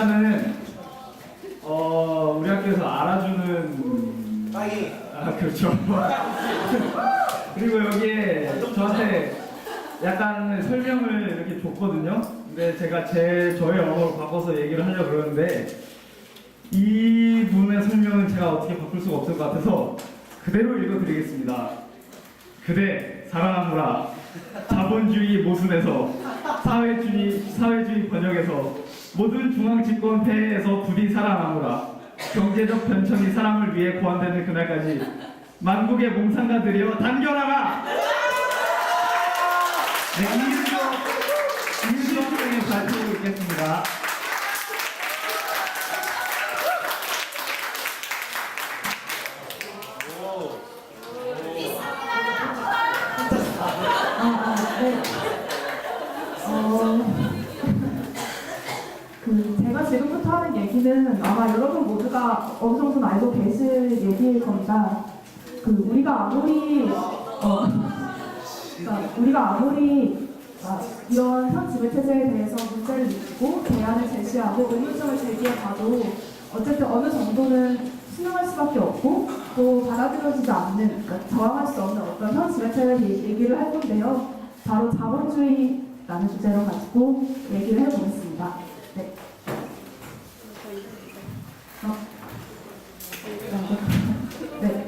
일단은 우리 학교에서 알아주는 빠이. 그렇죠. 그리고 여기에 저한테 약간 설명을 이렇게 줬거든요. 근데 제가 저의 언어로 바꿔서 얘기를 하려고 그러는데 이분의 설명은 제가 어떻게 바꿀 수가 없을 것 같아서 그대로 읽어드리겠습니다. 그대 살아남으라. 자본주의 모순에서 사회주의 번역에서 모든 중앙집권 폐해에서 부디 살아남으라. 경제적 변천이 사람을 위해 고안되는 그날까지 만국의 몽상가들이여 단결하라. 네, 이유정 선생님 발표로 있겠습니다. 제가 지금부터 하는 얘기는 아마 여러분 모두가 어느 정도는 알고 계실 얘기일 겁니다. 우리가 아무리 이런 현 지배 체제에 대해서 문제를 느끼고 대안을 제시하고 의문점을 제기해봐도 어쨌든 어느 정도는 수용할 수밖에 없고 또 받아들여지지 않는, 그러니까 저항할 수 없는 어떤 현 지배 체제를 얘기를 할 건데요. 바로 자본주의라는 주제로 가지고 얘기를 해보겠습니다. 네. 네.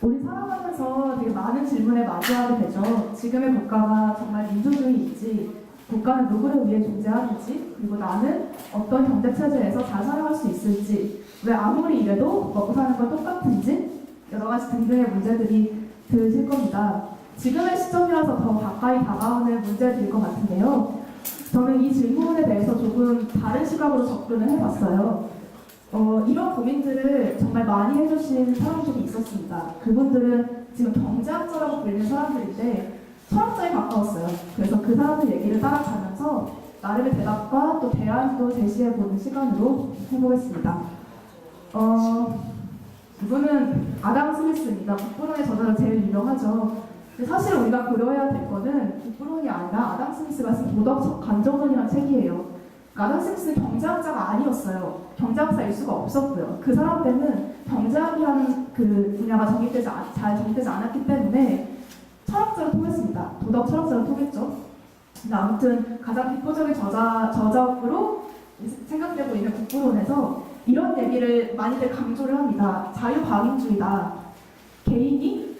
우리 살아가면서 되게 많은 질문에 마주하게 되죠. 지금의 국가가 정말 민주주의인지, 국가는 누구를 위해 존재하는지, 그리고 나는 어떤 경제체제에서 잘 살아갈 수 있을지, 왜 아무리 이래도 먹고 사는 건 똑같은지, 여러 가지 등등의 문제들이 드실 겁니다. 지금의 시점이라서 더 가까이 다가오는 문제들일 것 같은데요. 저는 이 질문에 대해서 조금 다른 시각으로 접근을 해봤어요. 이런 고민들을 정말 많이 해주신 사람들이 있었습니다. 그분들은 지금 경제학자라고 불리는 사람들인데 철학자에 가까웠어요. 그래서 그 사람들 얘기를 따라가면서 나름의 대답과 또 대안도 제시해보는 시간으로 해보겠습니다. 이분은 아담 스미스입니다. 국부론의 저자로 제일 유명하죠. 근데 사실 우리가 고려해야 될 거는 국부론이 아니라 아담 스미스가 쓴 도덕적 감정론이라는 책이에요. 아담 스미스는 경제학자가 아니었어요. 경제학자일 수가 없었고요. 그 사람 때는 경제학이라는 그 분야가 잘 정립되지 않았기 때문에 철학자로 통했습니다. 도덕 철학자로 통했죠. 근데 아무튼 가장 대표적인 저작으로 생각되고 있는 국부론에서 이런 얘기를 많이들 강조를 합니다. 자유방임주의다. 개인이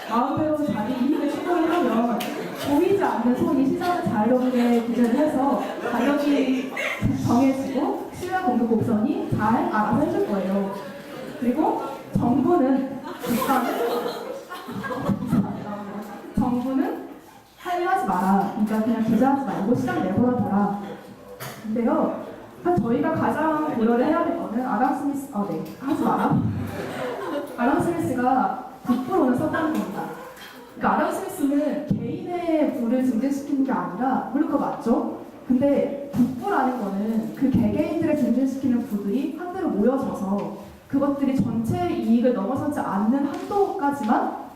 마음대로 자기 이익을 추구를 하면 보이지 않는 손이 시장을 자유롭게 규제를 해서 가격이 정해지고 신뢰 공급 곡선이 잘 알아서 해줄 거예요. 그리고 정부는 할 일 하지 마라. 그러니까 그냥 규제하지 말고 시장 내버려 둬라. 근데요, 저희가 가장 고려를 해야 될 거는 아담 스미스, 하지 마라. 아담 스미스가 국부론을 썼다는 겁니다. 그러니까 아담 스미스는 개인의 부를 증진시키는 게 아니라, 물론 그거 맞죠? 근데 국부라는 거는 그 개개인들을 증진시키는 부들이 한대로 모여져서 그것들이 전체 이익을 넘어서지 않는 한도까지만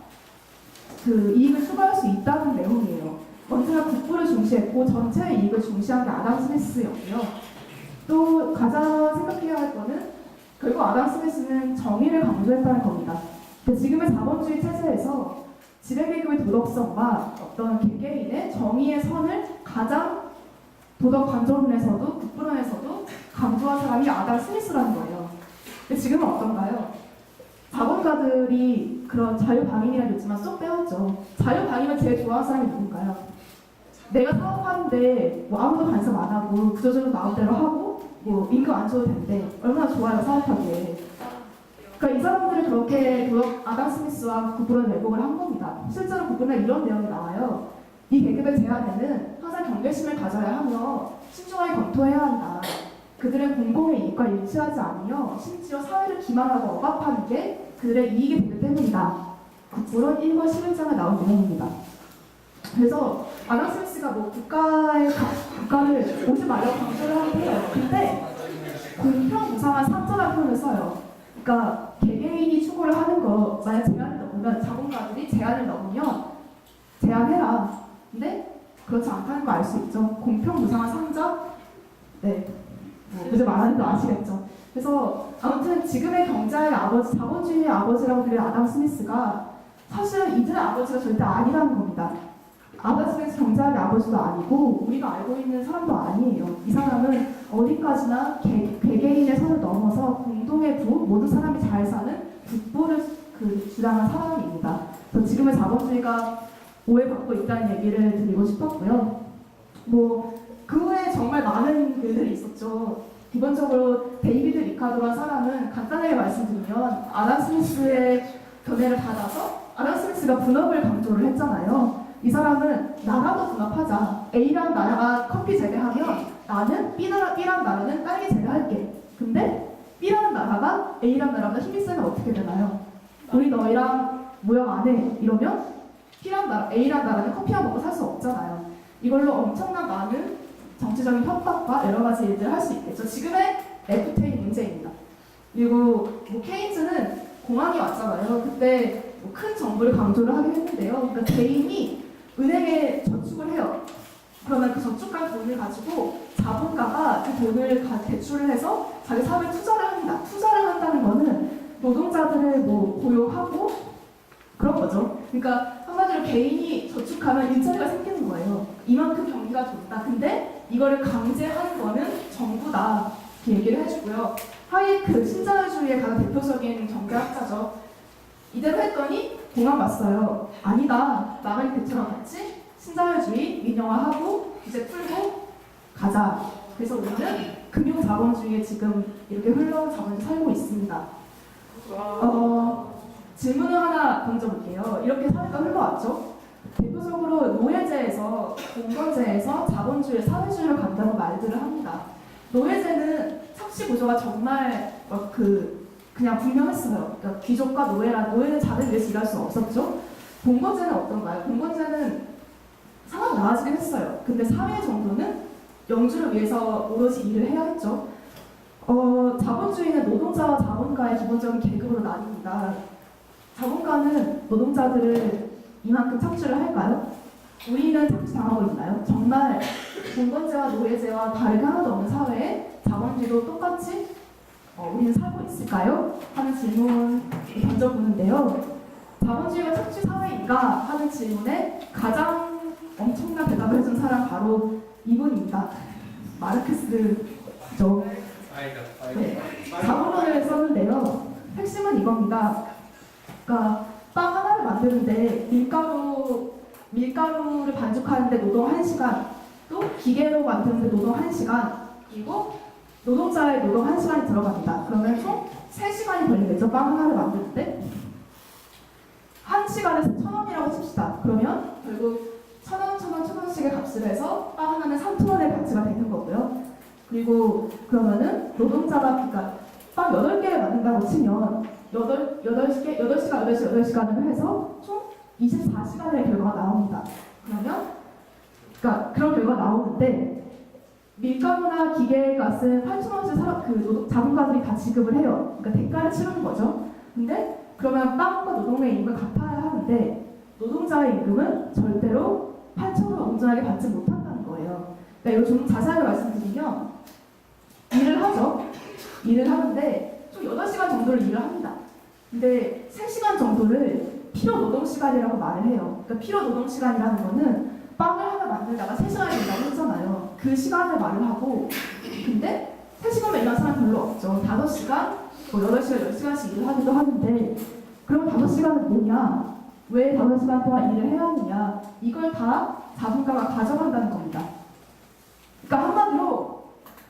그 이익을 추구할 수 있다는 내용이에요. 언제나 국부를 중시했고 전체 이익을 중시한 게 아담 스미스였고요. 또 가장 생각해야 할 거는 결국 아담 스미스는 정의를 강조했다는 겁니다. 지금의 자본주의 체제에서 지배계급의 도덕성과 어떤 개개인의 정의의 선을 가장 도덕 관점론에서도 국부론에서도 강조한 사람이 아담 스미스라는 거예요. 근데 지금은 어떤가요? 자본가들이 그런 자유방임이라고 했지만 쏙 빼왔죠. 자유방임을 제일 좋아하는 사람이 누군가요? 내가 사업하는데 뭐 아무도 간섭 안 하고 그저저저 마음대로 하고 뭐 임금 안 줘도 된대. 얼마나 좋아요, 사업하기에. 그러니까 이 사람들이 그렇게 아담 스미스와 국부론을 왜곡을 한 겁니다. 실제로 국부론에 이런 내용이 나와요. 이 계급의 제안에는 항상 경계심을 가져야 하며 신중하게 검토해야 한다. 그들은 공공의 이익과 일치하지 않으며 심지어 사회를 기만하고 억압하는 게 그들의 이익이 되기 때문이다. 국부론 1과 11장에 나온 내용입니다. 그래서 아담 스미스가 뭐 국가를 오지 말라고 강조를 하는데요. 근데 공평무상한 사자라는 표현을 써요. 그러니까 개개인이 추구를 하는 거 만약 제한을 넘으면 자본가들이 제한을 넘으면 제한해라. 근데 그렇지 않다는 거 알 수 있죠. 공평무상한 상자? 네. 이제 말하는 거 아시겠죠. 그래서 아무튼 지금의 경제의 아버지, 자본주의의 아버지라고 불리는 아담 스미스가 사실은 이들의 아버지가 절대 아니라는 겁니다. 아담 스미스 경제학의 아버지도 아니고 우리가 알고 있는 사람도 아니에요. 이 사람은 어디까지나 개개인의 선을 넘어서 공동의 부, 모든 사람이 잘 사는 국부를 주장한 사람입니다. 그래서 지금의 자본주의가 오해받고 있다는 얘기를 드리고 싶었고요. 그 후에 정말 많은 글들이 있었죠. 기본적으로 데이비드 리카도라는 사람은 간단하게 말씀드리면 아담 스미스의 견해를 받아서 아담 스미스가 분업을 강조를 했잖아요. 이 사람은 나라도 분업하자. A란 나라가 커피 재배하면 나는 B란 나라는 딸기 재배할게. 근데 B라는 나라가 A란 나라보다 힘이 세면 어떻게 되나요? 우리 너희랑 무역 안 해. 이러면 A란 나라는 커피만 먹고 살 수 없잖아요. 이걸로 엄청난 많은 정치적인 협박과 여러 가지 일들을 할 수 있겠죠. 지금의 FTA 문제입니다. 그리고 케인즈는 공황이 왔잖아요. 그때 큰 정부를 강조를 하긴 했는데요. 그러니까 개인이 은행에 저축을 해요. 그러면 그 저축한 돈을 가지고 자본가가 그 돈을 대출을 해서 자기 사업에 투자를 합니다. 투자를 한다는 거는 노동자들을 고용하고 그런 거죠. 그러니까 한마디로 개인이 저축하면 일자리가 생기는 거예요. 이만큼 경기가 좋다. 근데 이거를 강제하는 거는 정부다. 이렇게 얘기를 해주고요. 하이크, 신자유주의의 가장 대표적인 경제학자죠. 이대로 했더니 공항 왔어요. 아니다. 마가리 대처랑 같이 신자유주의 민영화하고 이제 풀고 가자. 그래서 우리는 금융자본주의에 지금 이렇게 흘러온 자본주의 살고 있습니다. 질문을 하나 던져볼게요. 이렇게 사회가 흘러왔죠. 대표적으로 노예제에서 공건제에서 자본주의, 사회주의를 간다고 말들을 합니다. 노예제는 착취 구조가 정말 그냥 분명했어요. 그러니까 귀족과 노예는 자를 위해서 일할 수 없었죠. 공건제는 어떤가요? 공건제는 상황이 나아지긴 했어요. 근데 사회 정도는 영주를 위해서 오로지 일을 해야 했죠. 자본주의는 노동자와 자본가의 기본적인 계급으로 나뉩니다. 자본가는 노동자들을 이만큼 착취를 할까요? 우리는 착취당하고 있나요? 정말 공건제와 노예제와 다르게 하나도 없는 사회에 자본주의도 똑같이 우리는 살고 있을까요? 하는 질문 던져보는데요. 자본주의가 착취 사회인가? 하는 질문에 가장 엄청난 대답을 해준 사람 바로 이분입니다. 마르크스죠. 네, 자본론을 썼는데요. 핵심은 이겁니다. 그러니까 빵 하나를 만드는데 밀가루를 반죽하는데 노동 1시간, 또 기계로 만드는데 노동 1시간, 그리고 노동자의 노동 1시간이 들어갑니다. 그러면 총 3시간이 걸리겠죠. 빵 하나를 만드는데 1시간에 1,000원이라고 칩시다. 그러면 결국 1,000원씩의 값을 해서 빵 하나는 3,000원의 가치가 되는 거고요. 그리고 그러면은 노동자가 그러니까 빵 8개를 만든다고 치면 8시간을 해서 총 24시간의 결과가 나옵니다. 그러니까 그런 결과가 나오는데 밀가루나 기계값은 8,000원씩 자본가들이 다 지급을 해요. 그러니까 대가를 치르는 거죠. 근데 그러면 빵과 노동의 임금을 갚아야 하는데 노동자의 임금은 절대로 8,000원을 온전하게 받지 못한다는 거예요. 그러니까 이거 좀 자세하게 말씀드리면 일을 하죠. 일을 하는데 좀 8시간 정도를 일을 합니다. 근데 3시간 정도를 필요노동시간이라고 말을 해요. 그러니까 필요노동시간이라는 거는 빵을 하나 만들다가 3시간이 된다고 했잖아요. 그 시간을 말을 하고 근데 3시간만 일하는 사람 별로 없죠. 5시간, 8시간, 10시간씩 일을 하기도 하는데 그럼 5시간은 뭐냐? 왜 5시간 동안 일을 해야 하느냐? 이걸 다 자본가가 가져간다는 겁니다. 그러니까 한마디로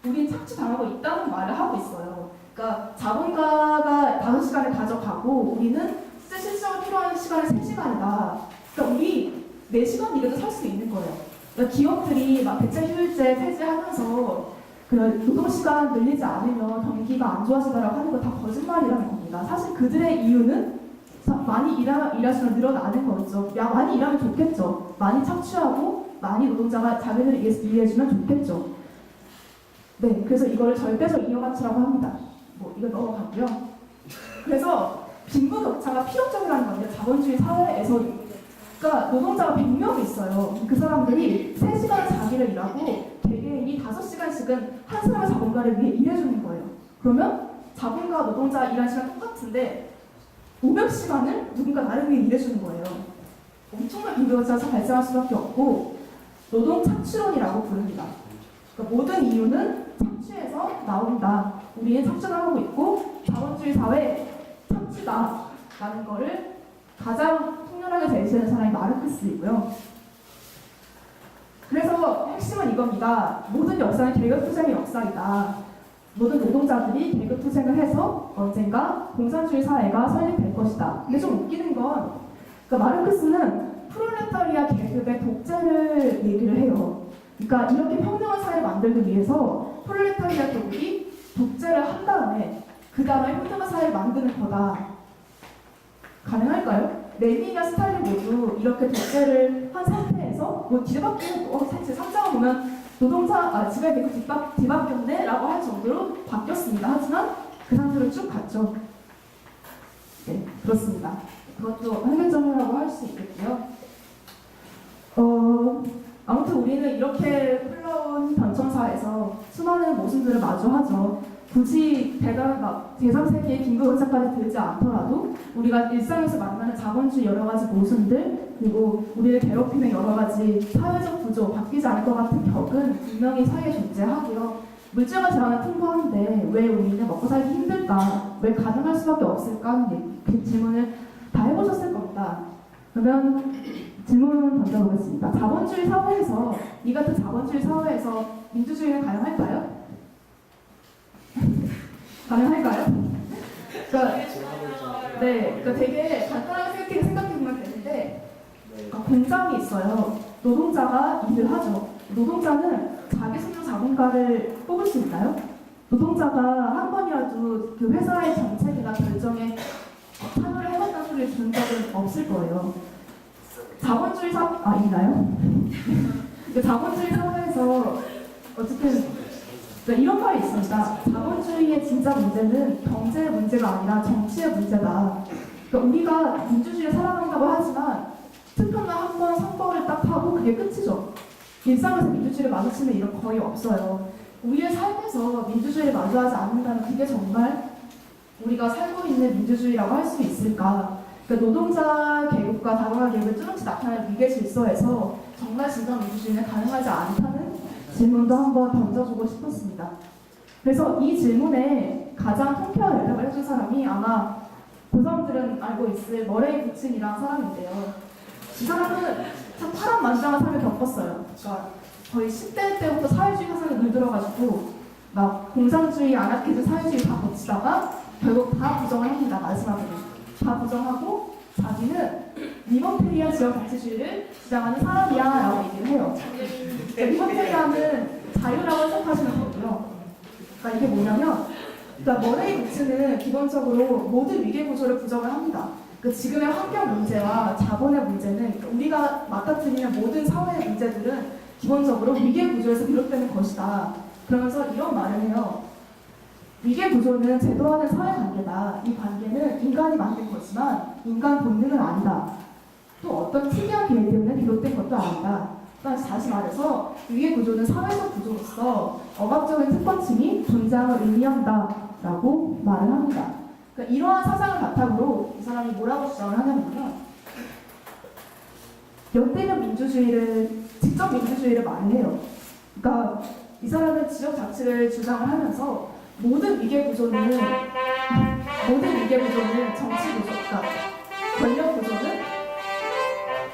우린 착취당하고 있다는 말을 하고 있어요. 그러니까 자본가가 5시간을 가져가고 우리는 실질적으로 필요한 시간이 3시간이다. 그러니까 우리 4시간 일해도 살 수 있는 거예요. 그러니까 기업들이 막 대체휴일제 폐지하면서 그 노동시간 늘리지 않으면 경기가 안 좋아지다라고 하는 거 다 거짓말이라는 겁니다. 사실 그들의 이유는 많이 일하시면 늘어나는 거죠. 많이 일하면 좋겠죠. 많이 착취하고 많이 노동자가 자기들을 위해서 일해주면 좋겠죠. 네, 그래서 이거를 절대적 잉여가치라고 합니다. 이거 넘어가고요. 그래서 빈부격차가 필연적이라는 건데 자본주의 사회에서는 그러니까 노동자가 100명이 있어요. 그 사람들이 3시간 자기를 일하고 개개인이 5시간씩은 한 사람의 자본가를 위해 일해주는 거예요. 그러면 자본가와 노동자 일하는 시간 똑같은데 500시간을 누군가 나를 위해 일해주는 거예요. 엄청난 빈부격차가 발생할 수밖에 없고 노동 착취론이라고 부릅니다. 그러니까 모든 이유는 착취에서 나온다. 우리는 착취를 하고 있고 자본주의 사회 착취다라는 거를 가장 통렬하게 제시하는 사람이 마르크스이고요. 그래서 핵심은 이겁니다. 모든 역사는 계급투쟁의 역사이다. 모든 노동자들이 계급투쟁을 해서 언젠가 공산주의 사회가 설립될 것이다. 근데 좀 웃기는 건 그러니까 마르크스는 프롤레타리아 계급의 독재를 얘기를 해요. 그러니까 이렇게 평등한 사회를 만들기 위해서 프롤레타리아 계급이 독재를 한 다음에 그 다음에 평등한 사회를 만드는 거다. 가능할까요? 레닌이나 스탈린 모두 이렇게 독재를 한 상태에서 뭐 뒤바뀌는 사실 상장을 보면 노동자 지배 계급 뒤바뀌었네 라고 할 정도로 바뀌었습니다. 하지만 그 상태로 쭉 갔죠. 네, 그렇습니다. 그것도 한계점이라고 할 수 있겠고요. 아무튼 우리는 이렇게 흘러온 변천사에서 수많은 모순들을 마주하죠. 굳이 제3세기의 빈부격차까지 들지 않더라도 우리가 일상에서 만나는 자본주의 여러 가지 모순들 그리고 우리를 괴롭히는 여러 가지 사회적 구조 바뀌지 않을 것 같은 격은 분명히 사회에 존재하고요. 물질과 재화는 풍부한데 왜 우리는 먹고 살기 힘들까? 왜 가능할 수밖에 없을까? 하는 그 질문을 다 해보셨을 겁니다. 그러면 질문 던져보겠습니다. 자본주의 사회에서 이 같은 자본주의 사회에서 민주주의는 가능할까요? 가능할까요? 그러니까, 네, 그러니까 되게 간단하게 생각해보면 되는데 공장이 있어요. 노동자가 일을 하죠. 노동자는 자기 손으로 자본가를 뽑을 수 있나요? 노동자가 한 번이라도 그 회사의 정책이나 결정에 참여를 해봤다는 소리를 들은 적은 없을 거예요. 자본주의 있나요? 자본주의 사회에서 어쨌든 그러니까 이런 말이 있습니다. 자본주의의 진짜 문제는 경제의 문제가 아니라 정치의 문제다. 그러니까 우리가 민주주의를 살아간다고 하지만 투표나 한 번 선거를 딱 하고 그게 끝이죠. 일상에서 민주주의를 마주치는 일은 거의 없어요. 우리의 삶에서 민주주의를 마주하지 않는다면 그게 정말 우리가 살고 있는 민주주의라고 할 수 있을까? 그러니까 노동자 계급과 다문화 계급의 뚜렷이 나타나는 위계 질서에서 정말 진정 민주주의는 가능하지 않다는 질문도 한번 던져주고 싶었습니다. 그래서 이 질문에 가장 통쾌한 대답을 해준 사람이 아마 고사람들은 알고 있을 머레이 부친이라는 사람인데요. 이 사람은 참 파란만장한 삶을 겪었어요. 그러니까 거의 10대 때부터 사회주의 사상에 물들어가지고 막 공산주의, 아나키즘, 사회주의 다 거치다가 결국 다 부정을 합니다. 마지막에는. 다 부정하고 자기는 리버테리안 지역 가치주의를 주장하는 사람이야 라고 얘기를 해요. 리버테리안은 자유라고 생각하시면 되고요. 그러니까 이게 뭐냐면 그러니까 머레이 부츠는 기본적으로 모든 위계 구조를 부정을 합니다. 그 지금의 환경 문제와 자본의 문제는 우리가 맞닥뜨리는 모든 사회의 문제들은 기본적으로 위계 구조에서 비롯되는 것이다. 그러면서 이런 말을 해요. 위계 구조는 제도화된 사회 관계다. 이 관계는 인간이 만든 거지만 인간 본능은 아니다. 또 어떤 특이한 계획 때문에 비롯된 것도 아니다. 그러니까 다시 말해서 위계 구조는 사회적 구조로서 억압적인 특권층이 존재함을 의미한다라고 말을 합니다. 그러니까 이러한 사상을 바탕으로 이 사람이 뭐라고 주장을 하냐면요. 연대적 민주주의를, 직접 민주주의를 말해요. 그러니까 이 사람은 지역 자치를 주장을 하면서 모든 위계 구조는 정치 구조, 그러니까 권력 구조는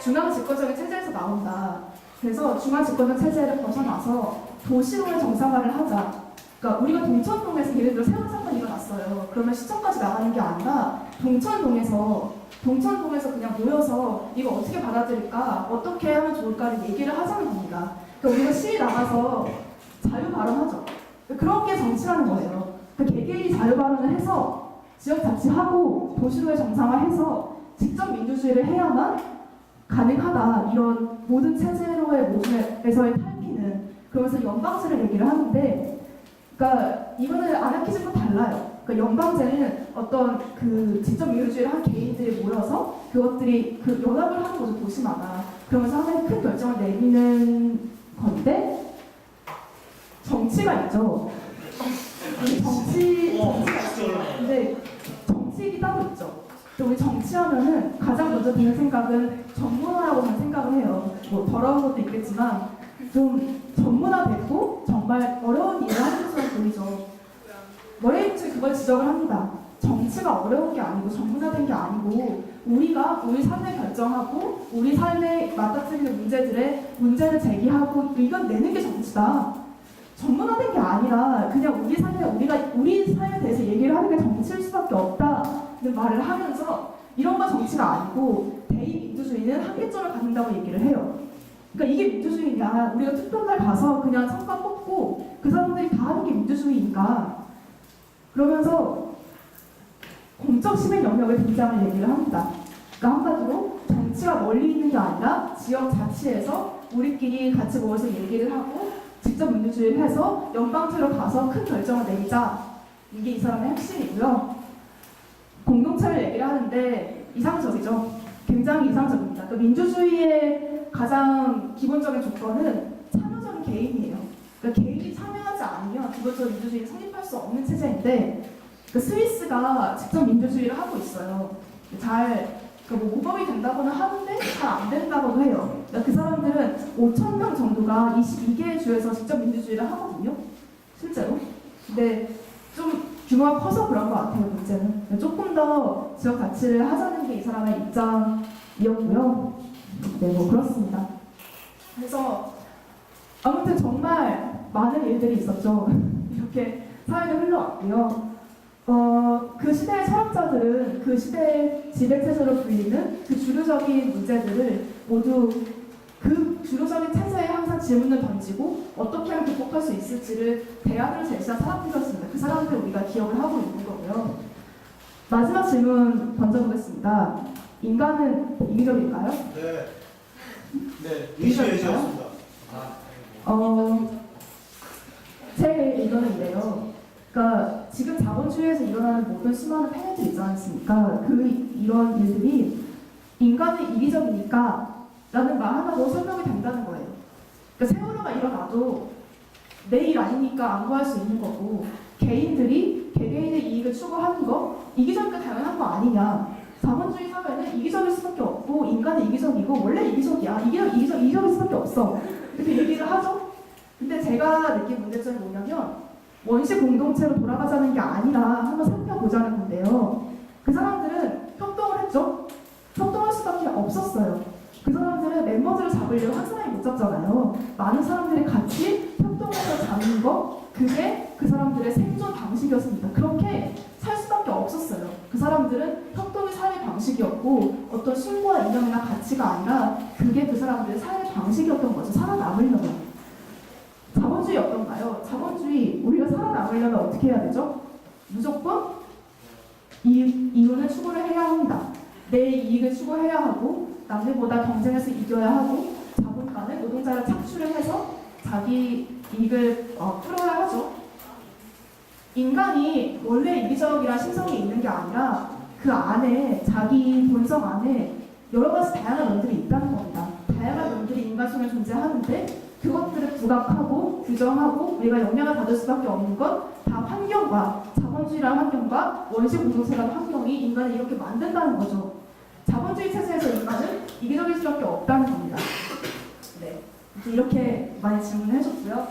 중앙 집권적인 체제에서 나온다. 그래서 중앙 집권적 체제를 벗어나서 도시로의 정상화를 하자. 그러니까 우리가 동천동에서 예를 들어 세월호 사건이 일어났어요. 그러면 시청까지 나가는 게 아니라 동천동에서 그냥 모여서 이거 어떻게 받아들일까, 어떻게 하면 좋을까를 얘기를 하자는 겁니다. 그러니까 우리가 시위 나가서 자유 발언하죠. 그런 게 정치라는 거예요. 그러니까 개개인이 자유 발언을 해서 지역 자치하고 도시로의 정상화해서 직접 민주주의를 해야만 가능하다. 이런 모든 체제로의 모순에서의 탈피는 그러면서 연방제를 얘기를 하는데. 그러니까 이거는 아나키즘과 달라요. 그러니까 연방제는 어떤 그 직접 민주주의를 한 개인들이 모여서 그 그것들이 그 연합을 하는 것을 보시마다 그러면서 하나의 큰 결정을 내리는 건데 정치가 있죠. 정치가 있죠. 근데 정치익이 따로 있죠. 근데 우리 정치하면은 가장 먼저 드는 생각은 전문화라고만 생각을 해요. 뭐 더러운 것도 있겠지만 좀 전문화됐고 정말 어려운 일을 하는 것처럼 보이죠. 머레이츠 그걸 지적을 합니다. 정치가 어려운 게 아니고 전문화된 게 아니고 우리가 우리 삶을 결정하고 우리 삶에 맞닥뜨리는 문제를 제기하고 의견 내는 게 정치다. 전문화된 게 아니라 그냥 우리 삶에 대해서 얘기를 하는 게 정치일 수밖에 없다는 말을 하면서 이런 건 정치가 아니고 대의민주주의는 한계점을 갖는다고 얘기를 해요. 그러니까 이게 민주주의냐? 우리가 투표날 가서 그냥 성과 뽑고 그 사람들이 다 하는 게 민주주의인가? 그러면서 공적 시민 영역의 등장을 얘기를 합니다. 그러니까 한마디로 정치가 멀리 있는 게 아니라 지역 자치에서 우리끼리 같이 모여서 얘기를 하고 직접 민주주의를 해서 연방체로 가서 큰 결정을 내리자. 이게 이 사람의 핵심이고요. 공동체를 얘기를 하는데 이상적이죠. 굉장히 이상적입니다. 그러니까 민주주의의 가장 기본적인 조건은 참여적인 개인이에요. 그러니까 개인이 참여하지 않으면 기본적으로 민주주의는 성립할 수 없는 체제인데 그 스위스가 직접 민주주의를 하고 있어요. 뭐 모범이 된다고는 하는데 잘 안 된다고도 해요. 그러니까 그 사람들은 5,000명 정도가 22개의 주에서 직접 민주주의를 하거든요. 실제로. 근데 좀 규모가 커서 그런 것 같아요, 문제는. 조금 더 지역 가치를 하자는 게 이 사람의 입장이었고요. 네, 뭐 그렇습니다. 그래서 아무튼 정말 많은 일들이 있었죠. 이렇게 사회가 흘러왔고요. 그 시대의 철학자들은 그 시대의 지배체제로 불리는 그 주류적인 문제들을 모두 그 주류적인 체제에 항상 질문을 던지고 어떻게 하면 극복할 수 있을지를 대안을 제시한 사람들이었습니다. 그 사람들 우리가 기억을 하고 있는 거고요. 마지막 질문 던져보겠습니다. 인간은 이기적일까요? 네. 네, 이기적이었습니다. 제 의견은 이래요. 그러니까 지금 자본주의에서 일어나는 모든 수많은 폐해들이 있지 않습니까? 이런 일들이 인간은 이기적이니까 라는 말 하나로 설명이 된다는 거예요. 그러니까 세월호가 일어나도 내 일 아니니까 안 구할 수 있는 거고 개인들이 개개인의 이익을 추구하는 거 이기적이니까 당연한 거 아니냐. 자본주의 사회는 이기적일 수밖에 없고 인간은 이기적이고 원래 이기적이야. 이기적일 수밖에 없어. 이렇게 얘기를 하죠. 근데 제가 느낀 문제점이 뭐냐면 원시 공동체로 돌아가자는 게 아니라 한번 살펴보자는 건데요. 그 사람들은 협동을 했죠. 협동할 수밖에 없었어요. 그 사람들은 멤버들을 잡으려고 한 사람이 못 잡잖아요. 많은 사람들이 같이 협동해서 잡는 거, 그게 그 사람들의 생존 방식이었습니다. 그렇게 살 수밖에 없었어요. 그 사람들은 협동이 삶의 방식이었고 어떤 신고와 이념이나 가치가 아니라 그게 그 사람들의 삶의 방식이었던 거죠. 살아남으려면. 자본주의 어떤가요? 자본주의, 우리가 살아남으려면 어떻게 해야 되죠? 무조건 이윤을 추구를 해야 합니다. 내 이익을 추구해야 하고 남들보다 경쟁해서 이겨야 하고 자본가는 노동자를 착취를 해서 자기 이익을 끌어야 하죠. 인간이 원래 이기적이란 심성이 있는 게 아니라 그 안에 자기 본성 안에 여러 가지 다양한 면들이 있다는 겁니다. 다양한 면들이 인간 속에 존재하는데 그것들을 부각하고 규정하고 우리가 영향을 받을 수밖에 없는 건 다 환경과 자본주의라는 환경과 원시 공동체라는 환경이 인간을 이렇게 만든다는 거죠. 자본주의 체제에서 인간은 이기적일 수밖에 없다는 겁니다. 네, 이렇게 많이 질문을 해줬고요.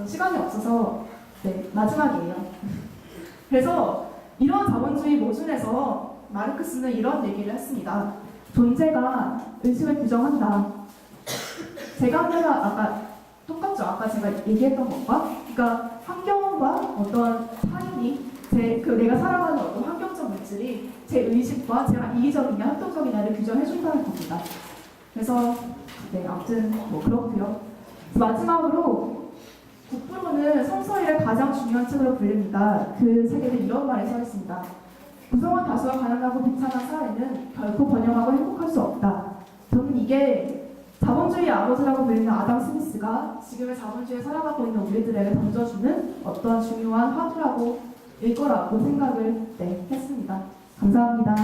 시간이 없어서 네, 마지막이에요. 그래서 이런 자본주의 모순에서 마르크스는 이런 얘기를 했습니다. 존재가 의식을 규정한다. 제가 아까 똑같죠? 아까 제가 얘기했던 것과 그러니까 환경과 어떤 타인이 내가 살아가는 어떤 환경적 물질이 제 의식과 제가 이기적이냐 협동적이냐를 규정해준다는 겁니다. 그래서 네, 아무튼 뭐 그렇고요. 마지막으로 국부론은 성서일의 가장 중요한 책으로 불립니다. 그 책에는 이런 말이 써 있습니다. 구성원 다수가 가난하고 비참한 사회는 결코 번영하고 행복할 수 없다. 저는 이게 자본주의 아버지라고 불리는 아담 스미스가 지금의 자본주의에 살아가고 있는 우리들에게 던져주는 어떤 중요한 화두라고 일 거라고 생각을 했습니다. 감사합니다.